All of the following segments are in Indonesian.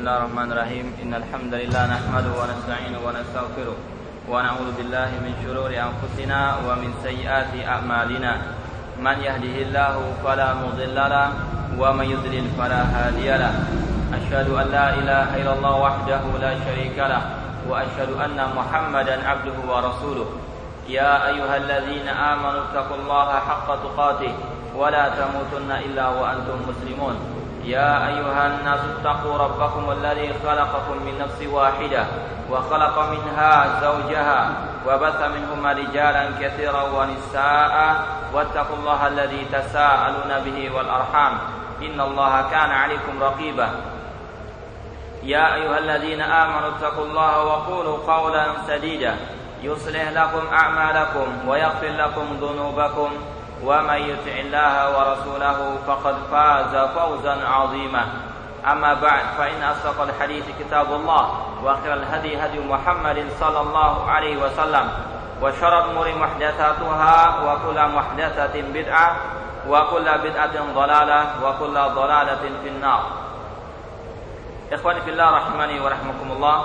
Bismillahirrahmanirrahim. Innal hamdalillah nahmaduhu wa nasta'inuhu wa nastaghfiruh wa na'udzu billahi min shururi anfusina wa min sayyiati a'malina. Man yahdihillahu fala mudilla lahu wa man yudlil fala hadiya lahu. Asyhadu an la ilaha illallah wahdahu la syarika lahu wa asyhadu anna Muhammadan 'abduhu wa rasuluh. Ya ayyuhalladzina amanu taqullaha haqqa tuqatih wa la tamutunna illa wa antum muslimun. يا أيها الناس اتقوا ربكم الذي خلقكم من نفس واحدة وخلق منها زوجها وبث منهما رجالا كثيرا ونساء واتقوا الله الذي تساءلون به والأرحام إن الله كان عليكم رقيبا يا أيها الذين آمنوا اتقوا الله وقولوا قولا سديدا يصلح لكم أعمالكم ويغفر لكم ذنوبكم ومن يطع الله ورسوله فقد فاز فوزا عظيما أما بعد فإن أصدق الحديث كتاب الله وخير الهدي هدي محمد صلى الله عليه وسلم وشر الأمور محدثاتها وكل محدثة بدعة وكل بدعة ضلالة وكل ضلالة في النار. Ikhwani fillah rahimani wa rahmakumullah.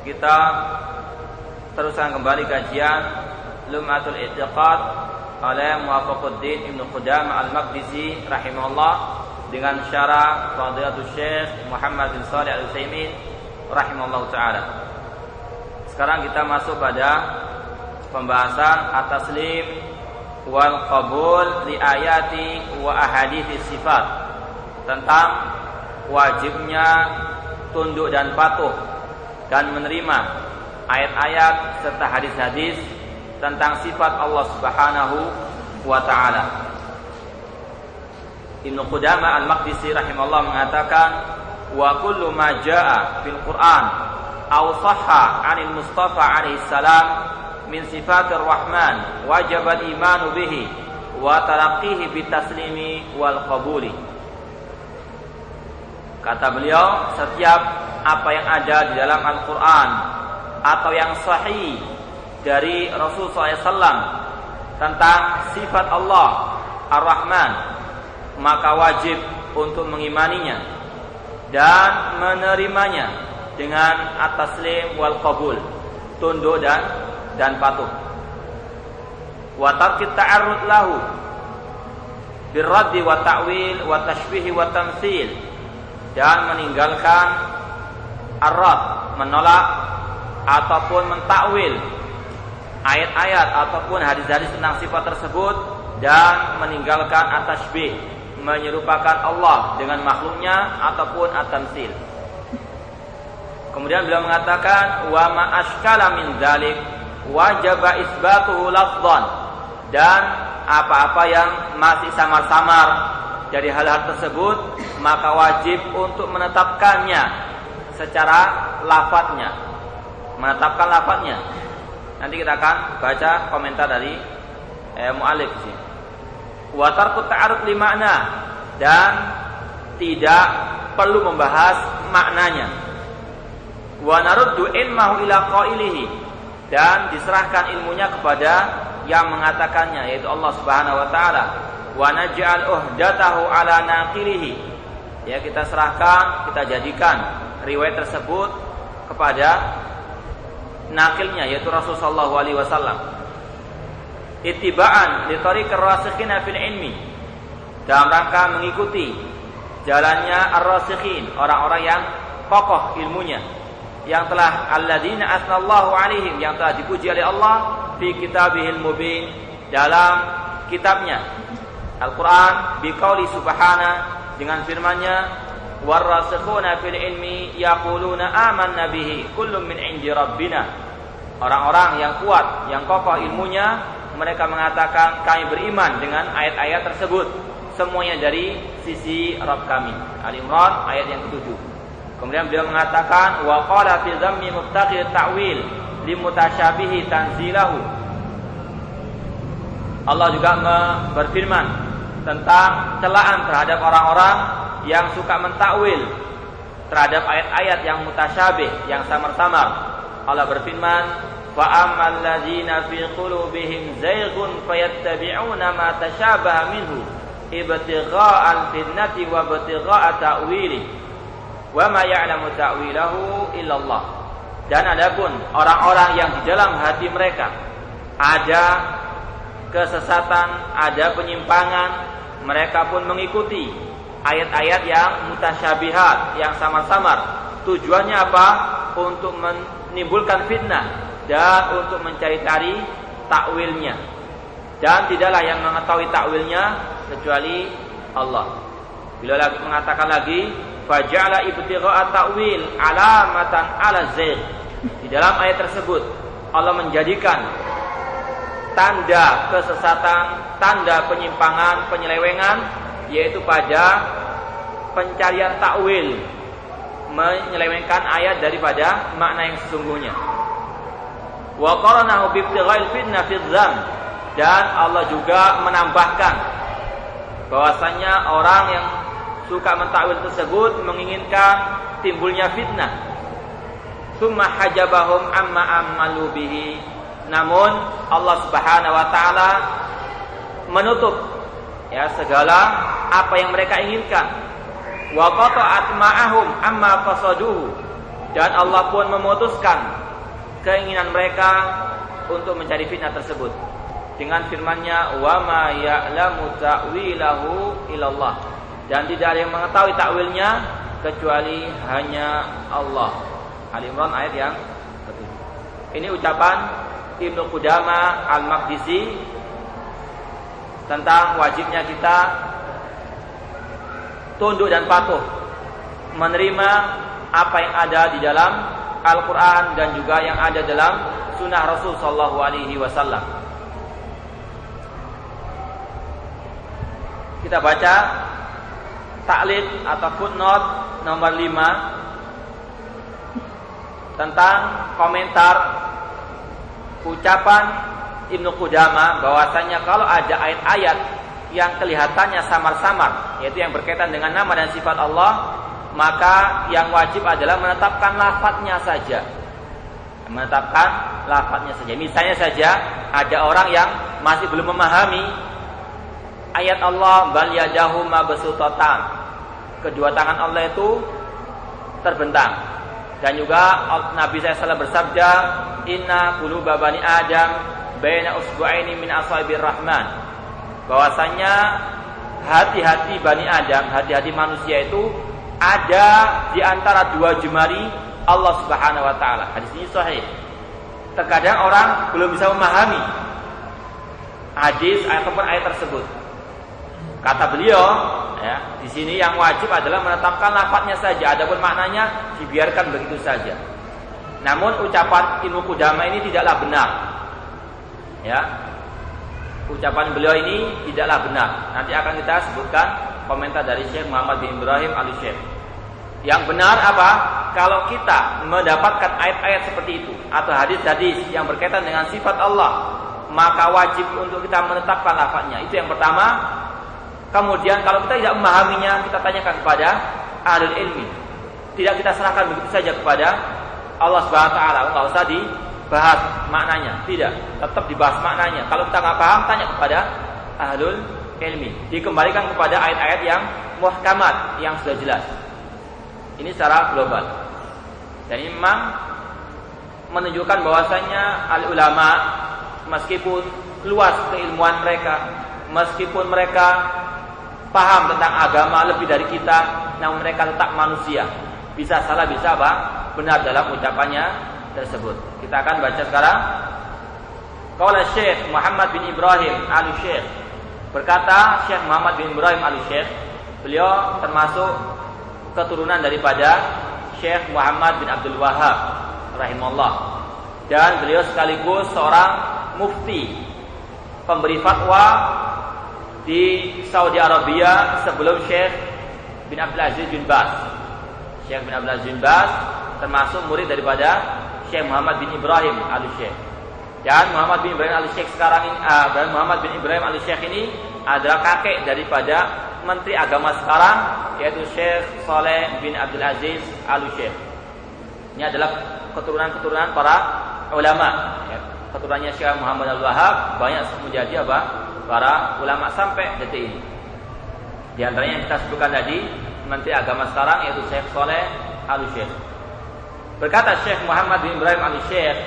Kita teruskan kembali kajian Lum'atul I'tiqad oleh Muwafaquddin Ibnu Qudamah Al-Maqdisi rahimahullah dengan syarah Fadilatul Syekh Muhammad bin Shalih Al-Utsaimin rahimahullah taala. Sekarang kita masuk pada pembahasan at-taslim wal qabul li ayati wa ahadits sifat, tentang wajibnya tunduk dan patuh dan menerima ayat-ayat serta hadis-hadis tentang sifat Allah Subhanahu wa taala. Ibnu Qudamah Al-Maqdisi rahimahullah mengatakan, wa kullu ma jaa fil Qur'an aw sahha 'anil Mustafa alaihi salam min sifatir Rahman wajib al-imanu bihi wa talaqqihi bitaslimi wal qabuli. Kata beliau, setiap apa yang ada di dalam Al-Qur'an atau yang sahih dari Rasulullah SAW tentang sifat Allah Ar-Rahman, maka wajib untuk mengimaninya dan menerimanya dengan at-taslim wal qabul, tunduk dan patuh. Wa tarkit ta'arrud lahu birraddi wa ta'wil wa tashbih wa tamtsil, dan meninggalkan ar-radd, menolak ataupun mentakwil ayat-ayat ataupun hadis-hadis tentang sifat tersebut, dan meninggalkan at-tashbih, menyerupakan Allah dengan makhluknya ataupun at-tamtsil. Kemudian beliau mengatakan, wa ma ashkala min dzalik wajaba isbatuhu lafdhan, dan apa-apa yang masih samar-samar dari hal-hal tersebut maka wajib untuk menetapkannya secara lafadznya, menetapkan lafadznya. Nanti kita akan baca komentar dari mu'allif sini. Wa tarku ta'arud li makna, dan tidak perlu membahas maknanya. Wa naruddu ilmahu ila qailihi, dan diserahkan ilmunya kepada yang mengatakannya, yaitu Allah Subhanahu wa taala. Wa naj'al uhdatahu ala naqilihi, ya, kita serahkan, kita jadikan riwayat tersebut kepada nakilnya, yaitu Rasulullah sallallahu alaihi wasallam. Ittiba'an li tariqir rasikhina fil ilmi, dalam rangka mengikuti jalannya ar-rasikhin, orang-orang yang kokoh ilmunya, yang telah alladzina asnallahu alaihim, yang telah dipuji oleh Allah fi kitabihil mubin, dalam kitabnya Al-Qur'an, biqauli subhana, dengan firman-Nya, warrasikhuna fil ilmi yaquluna amanna bihi kullun min indi rabbina. Orang-orang yang kuat, yang kokoh ilmunya, mereka mengatakan kami beriman dengan ayat-ayat tersebut, semuanya dari sisi Rabb kami. Al-Imran ayat yang ke-7. Kemudian beliau mengatakan, wa qala fi dhammi mubtaghi ta'wil li mutasyabihi tanzilahu. Allah juga berfirman tentang celaan terhadap orang-orang yang suka mentakwil terhadap ayat-ayat yang mutasyabih, yang samar-samar. Allah berfirman, fa ammal ladzina fi qulubihim zayghun fayattabi'una ma tashabaha minhu ibtigha'al fitnati wa ibtigha'a ta'wili. wa ma ya'lamu ta'wilahu illallah. Dan adapun orang-orang yang di dalam hati mereka ada kesesatan, ada penyimpangan, mereka pun mengikuti ayat-ayat yang mutasyabihat, yang samar-samar. Tujuannya apa? Untuk menimbulkan fitnah dan untuk mencari-cari takwilnya. Dan tidaklah yang mengetahui takwilnya kecuali Allah. Bila lagi mengatakan lagi, faja'ala ibtigha'a ta'wil alamatan 'ala zaigh. Di dalam ayat tersebut Allah menjadikan tanda kesesatan, tanda penyimpangan, penyelewengan, yaitu pada pencarian takwil, menyelewengkan ayat daripada makna yang sesungguhnya. Wa qaranahu bi ibtigha'il fitnah fi dzam. Dan Allah juga menambahkan bahwasanya orang yang suka mentakwil tersebut menginginkan timbulnya fitnah. Tsumma hajabahum amma amalu bihi. Namun Allah Subhanahu wa taala menutup ya segala apa yang mereka inginkan. Wa qata'at ma'ahum amma qasaduhu. Dan Allah pun memutuskan keinginan mereka untuk mencari fitnah tersebut dengan firman-Nya, wa ma ya'lamu ta'wilahu illallah. Dan tidak ada yang mengetahui takwilnya kecuali hanya Allah. Al-Imran ayat yang ke-7. Ini ucapan Ibnu Qudamah Al-Maqdisi tentang wajibnya kita tunduk dan patuh menerima apa yang ada di dalam Al-Quran dan juga yang ada dalam Sunnah Rasul Sallallahu Alaihi Wasallam. Kita baca taklid atau footnote nomor 5 tentang komentar ucapan Ibnu Qudamah bahwasanya kalau ada ayat-ayat yang kelihatannya samar-samar, yaitu yang berkaitan dengan nama dan sifat Allah, maka yang wajib adalah menetapkan lafadznya saja. Menetapkan lafadznya saja. Misalnya saja ada orang yang masih belum memahami ayat Allah, bal yadahu mabsutatan. Kedua tangan Allah itu terbentang. Dan juga Nabi SAW bersabda, inna quluba bani Adam baina usbu'aini min asaibir rahman. Bahwasanya hati-hati Bani Adam, hati-hati manusia itu ada di antara dua jemari Allah Subhanahu wa taala. Hadis ini sahih. Terkadang orang belum bisa memahami hadis ataupun ayat tersebut. Kata beliau, ya, di sini yang wajib adalah menetapkan lafadznya saja, adapun maknanya dibiarkan begitu saja. Namun ucapan Ibnu Qudamah ini tidaklah benar. Ya. Ucapan beliau ini tidaklah benar. Nanti akan kita sebutkan komentar dari Syekh Muhammad bin Ibrahim Al-Syekh. Yang benar apa? Kalau kita mendapatkan ayat-ayat seperti itu atau hadis-hadis yang berkaitan dengan sifat Allah, maka wajib untuk kita menetapkan lafadznya. Itu yang pertama. Kemudian kalau kita tidak memahaminya, kita tanyakan kepada ahlul ilmi. Tidak kita serahkan begitu saja kepada Allah Subhanahu wa taala. Enggak usah dibahas maknanya. Tidak, tetap dibahas maknanya. Kalau kita enggak paham, tanya kepada ahlul ilmi. Dikembalikan kepada ayat-ayat yang muhkamat, yang sudah jelas. Ini secara global. Dan ini memang menunjukkan bahwasanya al-ulama meskipun luas keilmuan mereka, meskipun mereka paham tentang agama lebih dari kita, namun mereka tetap manusia. Bisa salah, bisa apa? Benar dalam ucapannya tersebut. Kita akan baca sekarang. Qala Syekh Muhammad bin Ibrahim Al-Syekh. Berkata Syekh Muhammad bin Ibrahim Al-Syekh, beliau termasuk keturunan daripada Syekh Muhammad bin Abdul Wahhab rahimahullah. Dan beliau sekaligus seorang mufti, pemberi fatwa di Saudi Arabia sebelum Syekh bin Abdul Aziz bin Baz. Syekh bin Abdul Aziz bin Baz termasuk murid daripada Syekh Muhammad bin Ibrahim Al-Syekh. Dan Muhammad bin Ibrahim Al-Syekh sekarang ini, dan Muhammad bin Ibrahim Al-Syekh ini adalah kakek daripada Menteri Agama sekarang, yaitu Syekh Saleh bin Abdul Aziz Al-Syekh. Ini adalah keturunan-keturunan para ulama. Keturunannya Syekh Muhammad Al-Wahhab banyak menjadi apa? Para ulama sampai detik ini. Di antaranya yang kita sebutkan tadi Menteri Agama sekarang, yaitu Syekh Saleh Al-Syekh. Berkata Syekh Muhammad bin Ibrahim Al-Syekh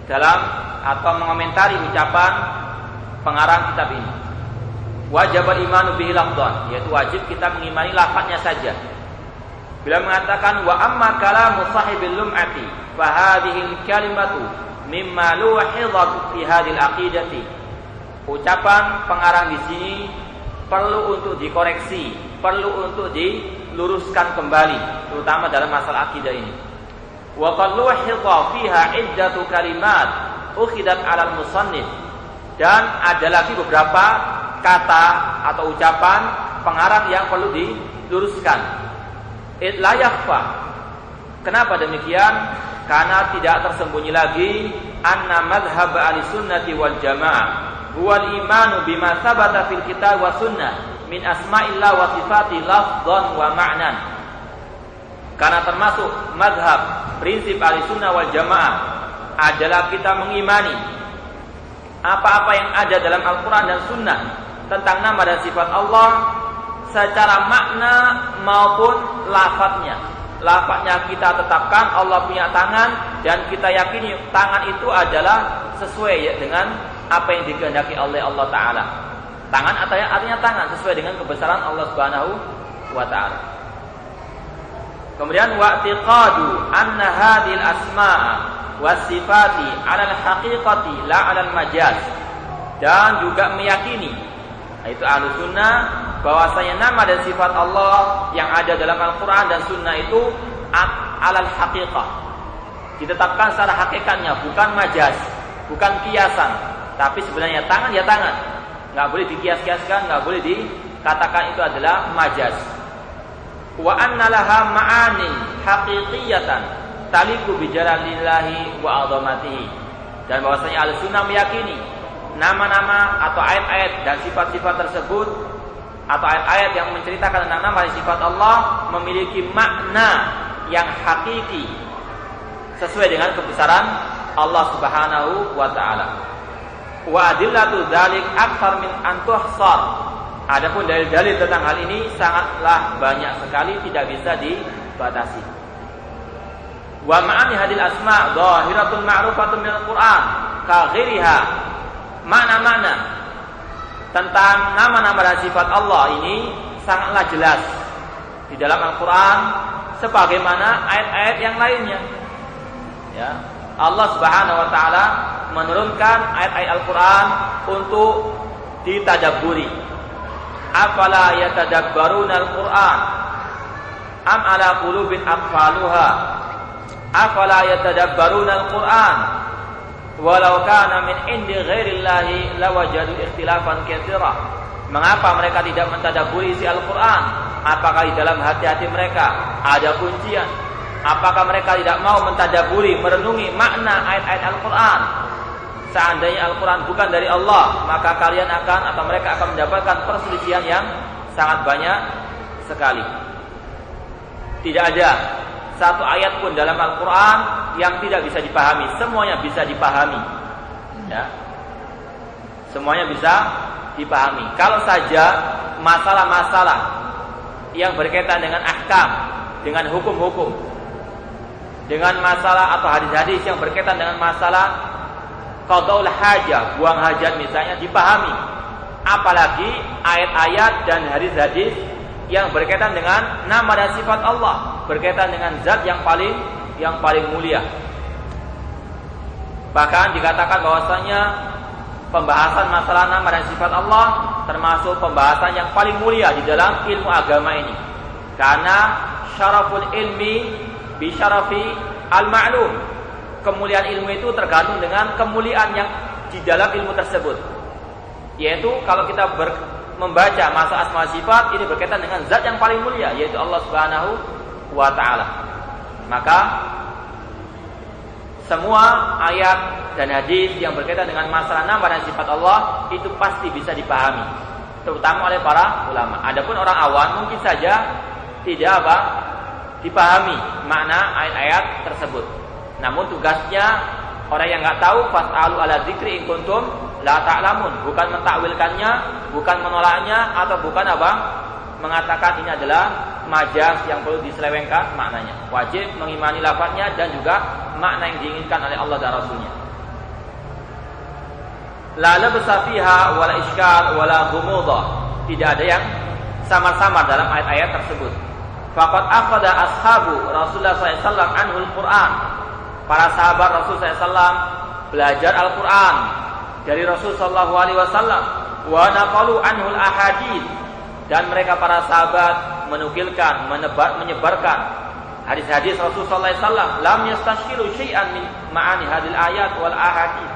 dalam atau mengomentari ucapan pengarang kitab ini, wajib al-imanu bihi lafdhan, yaitu wajib kita mengimani lafadznya saja. Bila mengatakan wa amma kalamu sahibil lum'ati fa hadhihi kalimatu mimma luhidhat fi hadhil aqidati, ucapan pengarang di sini perlu untuk dikoreksi, perlu untuk diluruskan kembali, terutama dalam masalah akidah ini. Wa qad luhidha fiha iddatu kalimat ukhidat 'alal musannif, dan ada lagi beberapa kata atau ucapan pengarang yang perlu diluruskan. La yakhfa. Kenapa demikian? Karena tidak tersembunyi lagi anna madhhab ahlisunnati wal jamaah huwal imanu bima sabata fil kitab wa sunnah min asma'illah wa sifati lafdhan wa ma'nan. Karena termasuk madhab prinsip ahlisunnah wal jamaah adalah kita mengimani apa-apa yang ada dalam Al-Quran dan Sunnah tentang nama dan sifat Allah secara makna maupun lafadznya. Lafadznya kita tetapkan Allah punya tangan, dan kita yakini tangan itu adalah sesuai dengan apa yang dikehendaki oleh Allah Ta'ala. Tangan artinya tangan sesuai dengan kebesaran Allah Subhanahu wa Ta'ala. Kemudian wa'tiqadu anna hadhil asma'a wasifati 'alal haqiqati la 'alal majaz, dan juga meyakini, yaitu Ahlussunnah, bahwasanya nama dan sifat Allah yang ada dalam Al-Quran dan Sunnah itu alal haqiqah, ditetapkan secara hakikatnya, bukan majaz, bukan kiasan, tapi sebenarnya tangan ya tangan, nggak boleh dikias-kiaskan, nggak boleh dikatakan itu adalah majaz. Wa anna laha ma'anin haqiqiyatan taliqu bi jalalillahi wa 'azamatihi, dan bahwasanya Ahlussunnah meyakini nama-nama atau ayat-ayat dan sifat-sifat tersebut atau ayat-ayat yang menceritakan tentang nama dan sifat Allah memiliki makna yang hakiki sesuai dengan kebesaran Allah Subhanahu wa Ta'ala. Wa adillatu dzalik aktsar min an tuhsar. Adapun dalil-dalil tentang hal ini sangatlah banyak sekali, tidak bisa dibatasi. Wa ma'ani hadil asma' zahiratun ma'rufatun minal Qur'an ka ghairiha. Makna-makna tentang nama-nama dan sifat Allah ini sangatlah jelas di dalam Al-Quran sebagaimana ayat-ayat yang lainnya. Ya, Allah Subhanahu wa Ta'ala menurunkan ayat-ayat Al-Quran untuk ditadabburi. Afala yatadabbaruna Al-Quran am ala qulubin aqfaluha. Afala yatadabbaruna Al-Quran walau kana min indi ghairillahi lawajadu ikhtilafan katsira. Mengapa mereka tidak mentadabburi isi Al-Quran? Apakah di dalam hati-hati mereka ada kuncian? Apakah mereka tidak mau mentadabburi, merenungi makna ayat-ayat Al-Quran? Seandainya Al-Quran bukan dari Allah, maka kalian akan atau mereka akan mendapatkan perselisihan yang sangat banyak sekali. Tidak ada satu ayat pun dalam Al-Quran yang tidak bisa dipahami. Semuanya bisa dipahami, ya. Semuanya bisa dipahami. Kalau saja masalah-masalah yang berkaitan dengan ahkam, dengan hukum-hukum, dengan masalah atau hadis-hadis yang berkaitan dengan masalah qadaul hajah, buang hajat misalnya, dipahami. Apalagi ayat-ayat dan hadis-hadis yang berkaitan dengan nama dan sifat Allah, berkaitan dengan zat yang paling mulia. Bahkan dikatakan bahwasanya pembahasan masalah nama dan sifat Allah termasuk pembahasan yang paling mulia di dalam ilmu agama ini. Karena syaraful ilmi bi syarafi al-ma'lum. Kemuliaan ilmu itu tergantung dengan kemuliaan yang di dalam ilmu tersebut. Yaitu kalau kita membaca masa asma sifat, ini berkaitan dengan zat yang paling mulia, yaitu Allah Subhanahu wa Ta'ala. Maka semua ayat dan hadis yang berkaitan dengan masalah nama dan sifat Allah itu pasti bisa dipahami, terutama oleh para ulama. Adapun orang awam mungkin saja tidak dipahami makna ayat-ayat tersebut. Namun tugasnya orang yang nggak tahu, fas'alu ala dzikri in kuntum la ta'lamun, bukan mentakwilkannya, bukan menolaknya, atau bukan mengatakan ini adalah majaz yang perlu diselewengkan maknanya. Wajib mengimani lafadznya dan juga makna yang diinginkan oleh Allah dan Rasulnya. La labsa fiha wala iskal wala ghumudah. Tidak ada yang samar-samar dalam ayat-ayat tersebut. Faqad akhadha ashabu Rasulullah SAW anhul Quran. Para sahabat Rasul SAW belajar Al-Quran dari Rasul SAW. Wa naqalu anhul ahadits. Dan mereka para sahabat menukilkan, menyebarkan hadis-hadis Rasul SAW. Lam yastashkilu syai'an min ma'ani hadil ayat wal ahadits.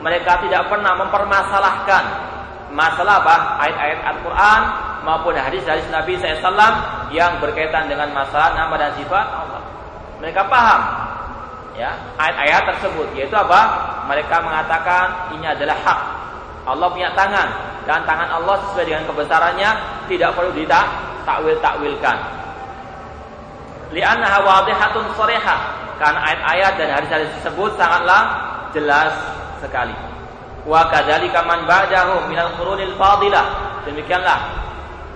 Mereka tidak pernah mempermasalahkan masalah ayat-ayat Al-Quran maupun hadis-hadis Nabi SAW yang berkaitan dengan masalah nama dan sifat Allah. Mereka paham ya ayat-ayat tersebut, yaitu apa? Mereka mengatakan ini adalah hak. Allah punya tangan dan tangan Allah sesuai dengan kebesarannya, tidak perlu ditakwil-takwilkan. Li'annaha wadihatun sharihah, karena ayat-ayat dan hadis-hadis tersebut sangatlah jelas sekali. Wa kadzalika man ba'dahu minal qurunil fadilah. Demikianlah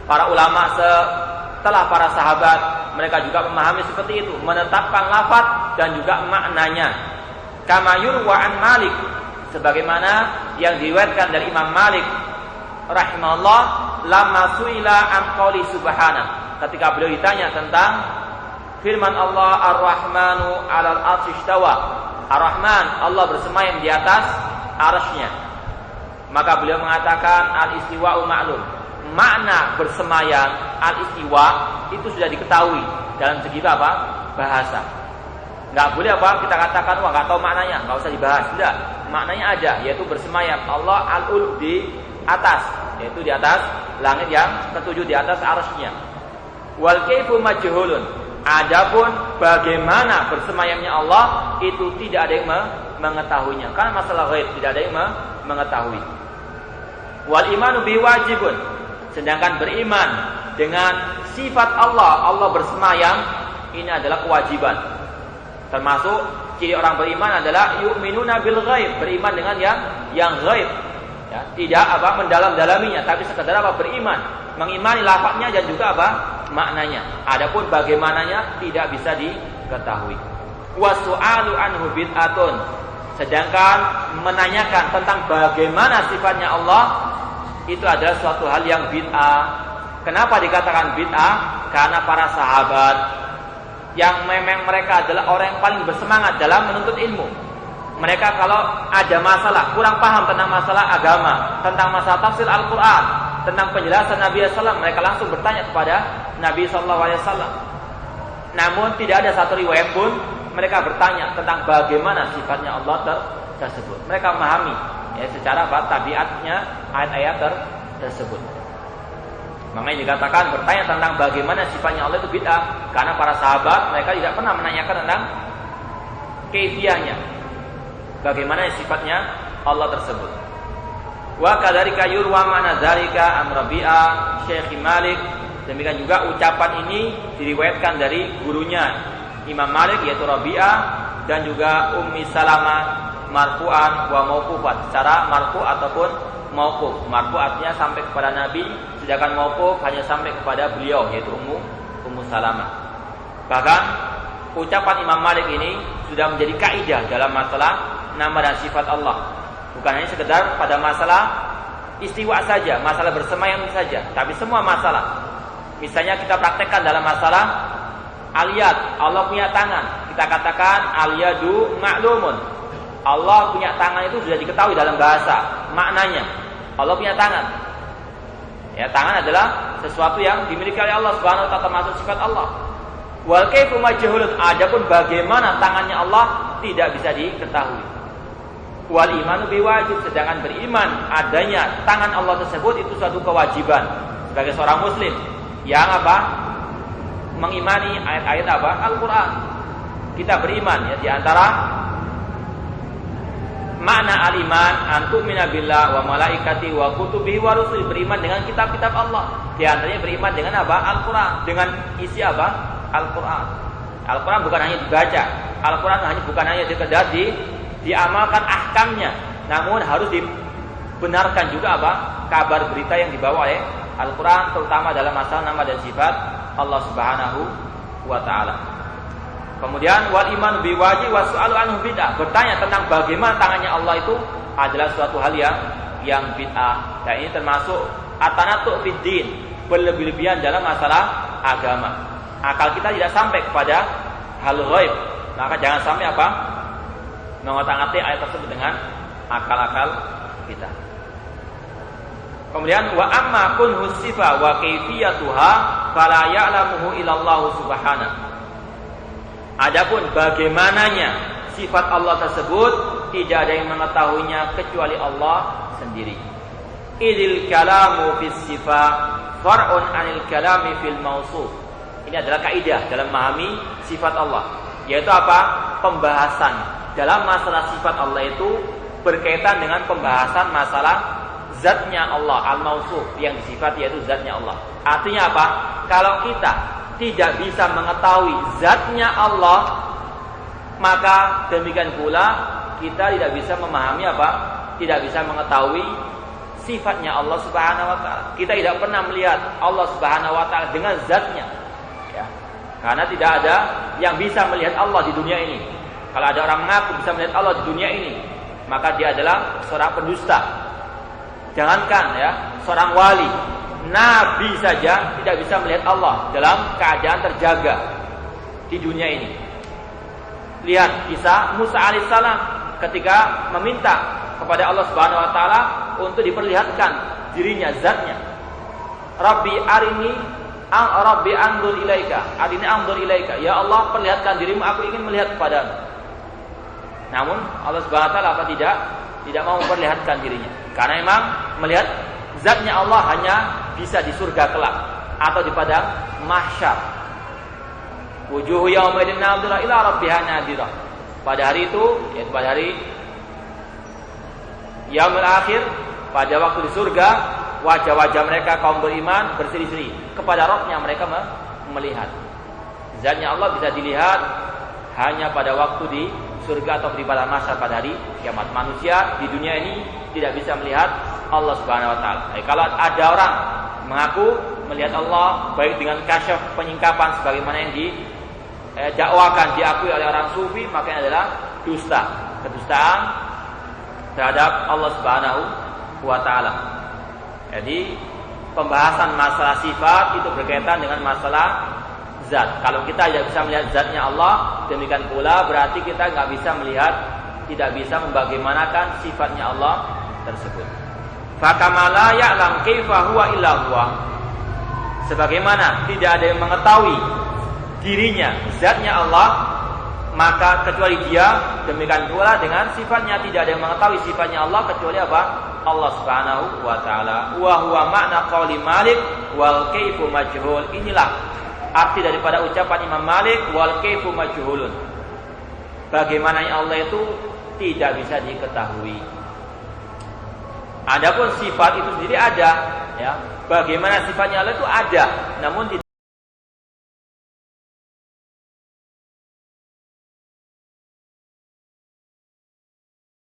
para ulama setelah para sahabat, mereka juga memahami seperti itu, menetapkan lafaz dan juga maknanya. Kama yurwa an Malik, sebagaimana yang diriwayatkan dari Imam Malik rahimahullah, lamma suila an qouli subhana, ketika beliau ditanya tentang firman Allah Ar-Rahmanu 'alal 'arsy istawa. Ar-Rahman, Allah bersemayam di atas arsy-Nya. Maka beliau mengatakan al-istiwa'u ma'lum. Makna bersemayam al-istiwa itu sudah diketahui dalam segi apa? Bahasa. Enggak boleh apa kita katakan wah enggak tahu maknanya, enggak usah dibahas. Tidak, maknanya ada, yaitu bersemayam Allah al-ul di atas, yaitu di atas langit yang ketujuh, di atas arsy-Nya. Wal kaifu majhulun. Adapun bagaimana bersemayamnya Allah itu tidak ada yang mengetahuinya, karena masalah ghaib, tidak ada yang mengetahui. Wal imanu bi wajibun. Sedangkan beriman dengan sifat Allah, Allah bersemayam, ini adalah kewajiban. Termasuk ciri orang beriman adalah yu'minuna bil ghaib, beriman dengan yang ghaib. Ya, tidak apa mendalam-dalaminya, tapi sekedar apa beriman, mengimani lafaznya dan juga apa maknanya. Adapun bagaimananya tidak bisa diketahui. Wasu'alu anhu bid'atun. Sedangkan menanyakan tentang bagaimana sifatnya Allah itu adalah suatu hal yang bid'ah. Kenapa dikatakan bid'ah? Karena para sahabat yang memang mereka adalah orang yang paling bersemangat dalam menuntut ilmu. Mereka kalau ada masalah, kurang paham tentang masalah agama, tentang masalah tafsir Al-Quran, tentang penjelasan Nabi SAW, mereka langsung bertanya kepada Nabi SAW. Namun tidak ada satu riwayat pun mereka bertanya tentang bagaimana sifatnya Allah tersebut. Mereka memahami ya secara tabiatnya ayat-ayat tersebut. Makanya dikatakan bertanya tentang bagaimana sifatnya Allah itu bid'ah, karena para sahabat mereka tidak pernah menanyakan tentang kaifiyahnya, bagaimana sifatnya Allah tersebut. Wa kadzalika yurwa ma'na dzalika an Rabi'ah Syekh Malik. Demikian juga ucapan ini diriwayatkan dari gurunya Imam Malik, yaitu Rabi'ah, dan juga Ummi Salamah marfu'an wa mauqufan, secara marfu' ataupun mauquf. Marfu' artinya sampai kepada Nabi, sedangkan mauquf hanya sampai kepada beliau, yaitu Ummu Salamah. Bahkan ucapan Imam Malik ini sudah menjadi kaidah dalam masalah nama dan sifat Allah. Bukan hanya sekedar pada masalah istiwa saja, masalah bersemayam saja, tapi semua masalah. Misalnya kita praktekkan dalam masalah al-yad, Allah punya tangan. Kita katakan al-yadu ma'lumun. Allah punya tangan itu sudah diketahui dalam bahasa, maknanya Allah punya tangan. Ya, tangan adalah sesuatu yang dimiliki oleh Allah Subhanahu wa taala, termasuk sifat Allah. Wal kaifu majhulun. Adapun bagaimana tangannya Allah tidak bisa diketahui. Wal imanu biwajib. Sedangkan beriman adanya tangan Allah tersebut itu suatu kewajiban sebagai seorang muslim yang apa? Mengimani ayat-ayat apa? Al-Quran. Kita beriman ya, di antara makna al-iman antu'mina billah wa malaikati wa kutubihi wa rusuli, beriman dengan kitab-kitab Allah. Di antaranya beriman dengan apa? Al-Quran. Dengan isi apa? Al-Quran. Al-Quran bukan hanya dibaca. Al-Quran bukan hanya sekedar diamalkan ahkamnya, namun harus dibenarkan juga apa? Kabar berita yang dibawa oleh Al-Quran, terutama dalam masalah nama dan sifat Allah Subhanahu wa Ta'ala. Kemudian wal iman biwajib wa su'alu anhu bid'ah. Bertanya tentang bagaimana tangannya Allah itu adalah suatu hal yang bid'ah. Dan ini termasuk atanatu fid din, berlebih-lebihan dalam masalah agama. Akal kita tidak sampai kepada hal ghaib, maka jangan sampai mengotak-atik ayat tersebut dengan akal-akal kita. Kemudian wa amma kunhu sifa wa kaifiyatuha fala ya'lamuhu illallah subhanahu. Adapun bagaimananya sifat Allah tersebut tidak ada yang mengetahuinya kecuali Allah sendiri. Idil kalamu fis sifat far'un 'anil kalami fil mausuf. Ini adalah kaidah dalam memahami sifat Allah, yaitu apa? Pembahasan dalam masalah sifat Allah itu berkaitan dengan pembahasan masalah zatnya Allah, al-mausuf, yang disifati yaitu zatnya Allah. Artinya apa? Kalau kita tidak bisa mengetahui zatnya Allah, maka demikian pula kita tidak bisa memahami apa? Tidak bisa mengetahui sifatnya Allah Subhanahu wa Ta'ala. Kita tidak pernah melihat Allah Subhanahu wa Ta'ala dengan zatnya, ya. Karena tidak ada yang bisa melihat Allah di dunia ini. Kalau ada orang mengaku bisa melihat Allah di dunia ini, maka dia adalah seorang pendusta. Jangankan ya seorang wali, nabi saja tidak bisa melihat Allah dalam keadaan terjaga di dunia ini. Lihat kisah Musa alaihissalam ketika meminta kepada Allah Subhanahu wa Ta'ala untuk diperlihatkan dirinya, zatnya. Rabbi arini Rabbi anzur ilaika, arini anzur ilaika. Ya Allah, perlihatkan dirimu, aku ingin melihat kepadamu. Namun Allah Subhanahu wa Ta'ala apa tidak mau memperlihatkan dirinya, karena memang melihat zatnya Allah hanya bisa di surga kelak atau di padang mahsyar. Wujuhu yauma idzin nadhirah ila rabbiha nadhirah. Pada hari itu, yaitu pada hari yaumul akhir, pada waktu di surga, wajah-wajah mereka kaum beriman berseri-seri kepada Rabbnya, mereka melihat. Zatnya Allah bisa dilihat hanya pada waktu di surga atau di padang mahsyar pada hari kiamat. Manusia di dunia ini tidak bisa melihat Allah Subhanahu wa Ta'ala. Kalau ada orang mengaku melihat Allah baik dengan kasyaf, penyingkapan sebagaimana yang didakwakan, diakui oleh orang sufi, maka ini adalah dusta, kedustaan terhadap Allah Subhanahu wa Ta'ala. Jadi pembahasan masalah sifat itu berkaitan dengan masalah zat. Kalau kita tidak bisa melihat zatnya Allah, demikian pula berarti kita tidak bisa membagaimanakan sifatnya Allah tersebut. Fakama la ya'lam kaifa huwa illa huwa. Sebagaimana tidak ada yang mengetahui dirinya, zatnya Allah, maka kecuali dia, demikian pula dengan sifatnya tidak ada yang mengetahui sifatnya Allah kecuali apa? Allah Subhanahu wa Ta'ala. Wa huwa makna qauli Malik wal kaifu majhul. Inilah arti daripada ucapan Imam Malik, wal kaifu majhulun. Bagaimana Allah itu tidak bisa diketahui. Adapun sifat itu sendiri ada, ya. Bagaimana sifatnya Allah itu ada, namun